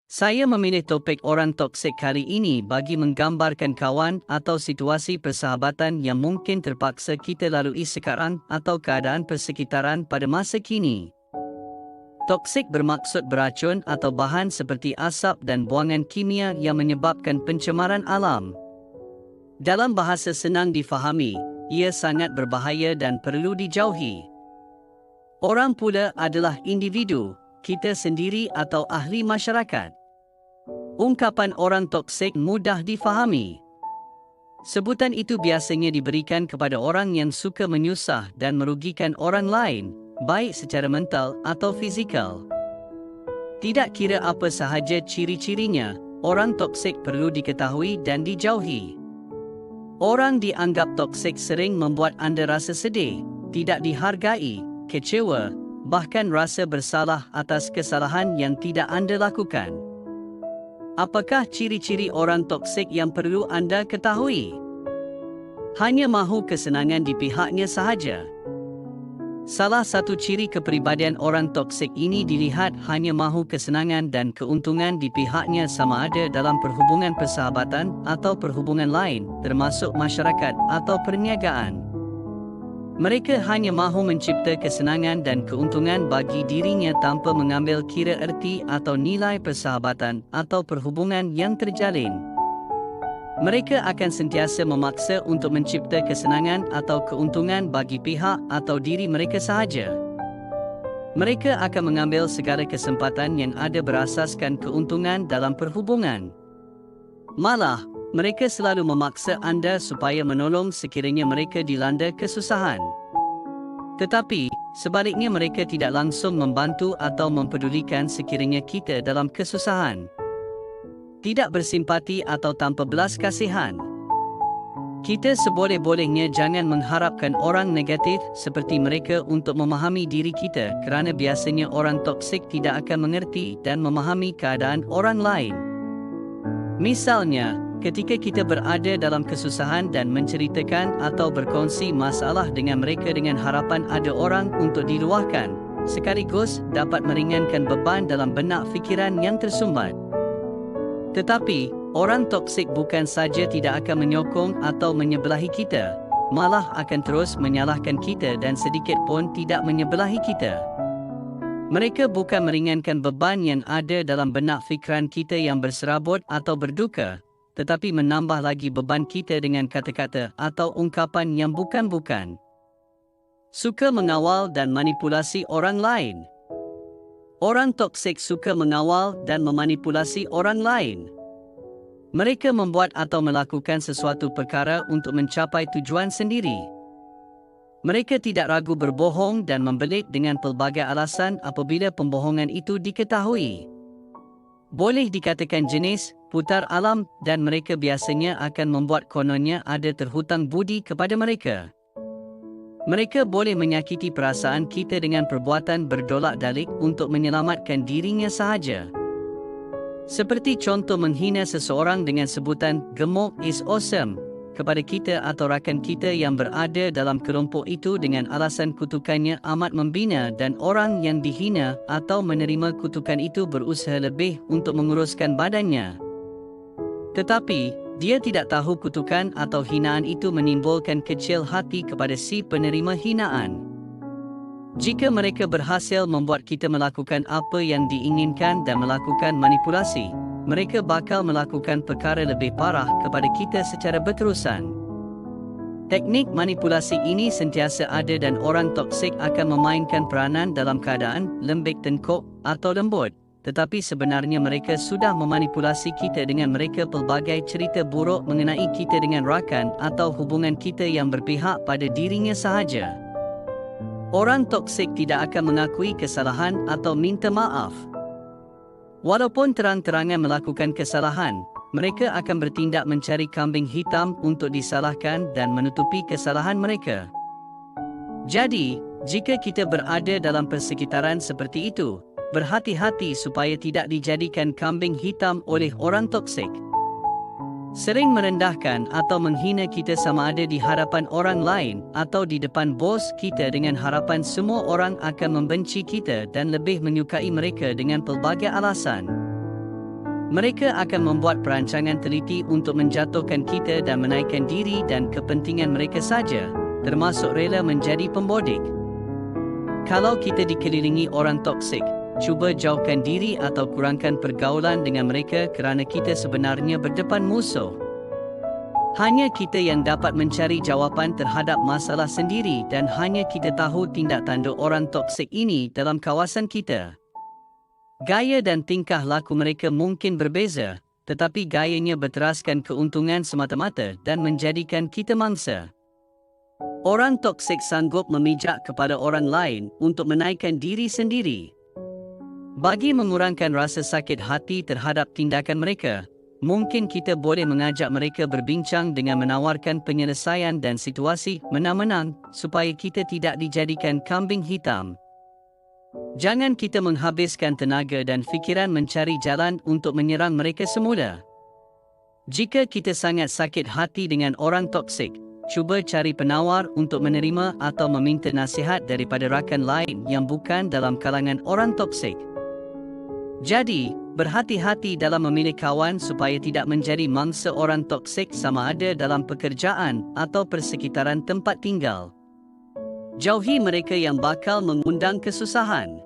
Saya memilih topik orang toksik kali ini bagi menggambarkan kawan atau situasi persahabatan yang mungkin terpaksa kita lalui sekarang atau keadaan persekitaran pada masa kini. Toksik bermaksud beracun atau bahan seperti asap dan buangan kimia yang menyebabkan pencemaran alam. Dalam bahasa senang difahami, ia sangat berbahaya dan perlu dijauhi. Orang pula adalah individu, kita sendiri atau ahli masyarakat. Ungkapan orang toksik mudah difahami. Sebutan itu biasanya diberikan kepada orang yang suka menyusah dan merugikan orang lain, baik secara mental atau fizikal. Tidak kira apa sahaja ciri-cirinya, orang toksik perlu diketahui dan dijauhi. Orang dianggap toksik sering membuat anda rasa sedih, tidak dihargai, kecewa, bahkan rasa bersalah atas kesalahan yang tidak anda lakukan. Apakah ciri-ciri orang toksik yang perlu anda ketahui? Hanya mahu kesenangan di pihaknya sahaja. Salah satu ciri kepribadian orang toksik ini dilihat hanya mahu kesenangan dan keuntungan di pihaknya sama ada dalam perhubungan persahabatan atau perhubungan lain, termasuk masyarakat atau perniagaan. Mereka hanya mahu mencipta kesenangan dan keuntungan bagi dirinya tanpa mengambil kira erti atau nilai persahabatan atau perhubungan yang terjalin. Mereka akan sentiasa memaksa untuk mencipta kesenangan atau keuntungan bagi pihak atau diri mereka sahaja. Mereka akan mengambil segala kesempatan yang ada berasaskan keuntungan dalam perhubungan. Malah, mereka selalu memaksa anda supaya menolong sekiranya mereka dilanda kesusahan. Tetapi, sebaliknya mereka tidak langsung membantu atau mempedulikan sekiranya kita dalam kesusahan. Tidak bersimpati atau tanpa belas kasihan. Kita seboleh-bolehnya jangan mengharapkan orang negatif seperti mereka untuk memahami diri kita, kerana biasanya orang toksik tidak akan mengerti dan memahami keadaan orang lain. Misalnya, ketika kita berada dalam kesusahan dan menceritakan atau berkongsi masalah dengan mereka dengan harapan ada orang untuk diluahkan, sekaligus dapat meringankan beban dalam benak fikiran yang tersumbat. Tetapi, orang toksik bukan saja tidak akan menyokong atau menyebelahi kita, malah akan terus menyalahkan kita dan sedikit pun tidak menyebelahi kita. Mereka bukan meringankan beban yang ada dalam benak fikiran kita yang berserabut atau berduka, tetapi menambah lagi beban kita dengan kata-kata atau ungkapan yang bukan-bukan. Suka mengawal dan manipulasi orang lain. Orang toksik suka mengawal dan memanipulasi orang lain. Mereka membuat atau melakukan sesuatu perkara untuk mencapai tujuan sendiri. Mereka tidak ragu berbohong dan membelit dengan pelbagai alasan apabila pembohongan itu diketahui. Boleh dikatakan jenis, putar alam, dan mereka biasanya akan membuat kononnya ada terhutang budi kepada mereka. Mereka boleh menyakiti perasaan kita dengan perbuatan berdolak-dalik untuk menyelamatkan dirinya sahaja. Seperti contoh menghina seseorang dengan sebutan "gemuk is awesome" kepada kita atau rakan kita yang berada dalam kelompok itu dengan alasan kutukannya amat membina dan orang yang dihina atau menerima kutukan itu berusaha lebih untuk menguruskan badannya. Tetapi, dia tidak tahu kutukan atau hinaan itu menimbulkan kecil hati kepada si penerima hinaan. Jika mereka berhasil membuat kita melakukan apa yang diinginkan dan melakukan manipulasi, mereka bakal melakukan perkara lebih parah kepada kita secara berterusan. Teknik manipulasi ini sentiasa ada dan orang toksik akan memainkan peranan dalam keadaan lembik tengkuk atau lembut, tetapi sebenarnya mereka sudah memanipulasi kita dengan mereka pelbagai cerita buruk mengenai kita dengan rakan atau hubungan kita yang berpihak pada dirinya sahaja. Orang toksik tidak akan mengakui kesalahan atau minta maaf. Walaupun terang-terangan melakukan kesalahan, mereka akan bertindak mencari kambing hitam untuk disalahkan dan menutupi kesalahan mereka. Jadi, jika kita berada dalam persekitaran seperti itu, berhati-hati supaya tidak dijadikan kambing hitam oleh orang toksik. Sering merendahkan atau menghina kita sama ada di hadapan orang lain atau di depan bos kita dengan harapan semua orang akan membenci kita dan lebih menyukai mereka dengan pelbagai alasan. Mereka akan membuat perancangan teliti untuk menjatuhkan kita dan menaikkan diri dan kepentingan mereka saja, termasuk rela menjadi pembodik. Kalau kita dikelilingi orang toksik, cuba jauhkan diri atau kurangkan pergaulan dengan mereka kerana kita sebenarnya berdepan musuh. Hanya kita yang dapat mencari jawapan terhadap masalah sendiri dan hanya kita tahu tindak tanduk orang toksik ini dalam kawasan kita. Gaya dan tingkah laku mereka mungkin berbeza, tetapi gayanya berteraskan keuntungan semata-mata dan menjadikan kita mangsa. Orang toksik sanggup memijak kepada orang lain untuk menaikkan diri sendiri. Bagi mengurangkan rasa sakit hati terhadap tindakan mereka, mungkin kita boleh mengajak mereka berbincang dengan menawarkan penyelesaian dan situasi menang-menang supaya kita tidak dijadikan kambing hitam. Jangan kita menghabiskan tenaga dan fikiran mencari jalan untuk menyerang mereka semula. Jika kita sangat sakit hati dengan orang toksik, cuba cari penawar untuk menerima atau meminta nasihat daripada rakan lain yang bukan dalam kalangan orang toksik. Jadi, berhati-hati dalam memilih kawan supaya tidak menjadi mangsa orang toksik sama ada dalam pekerjaan atau persekitaran tempat tinggal. Jauhi mereka yang bakal mengundang kesusahan.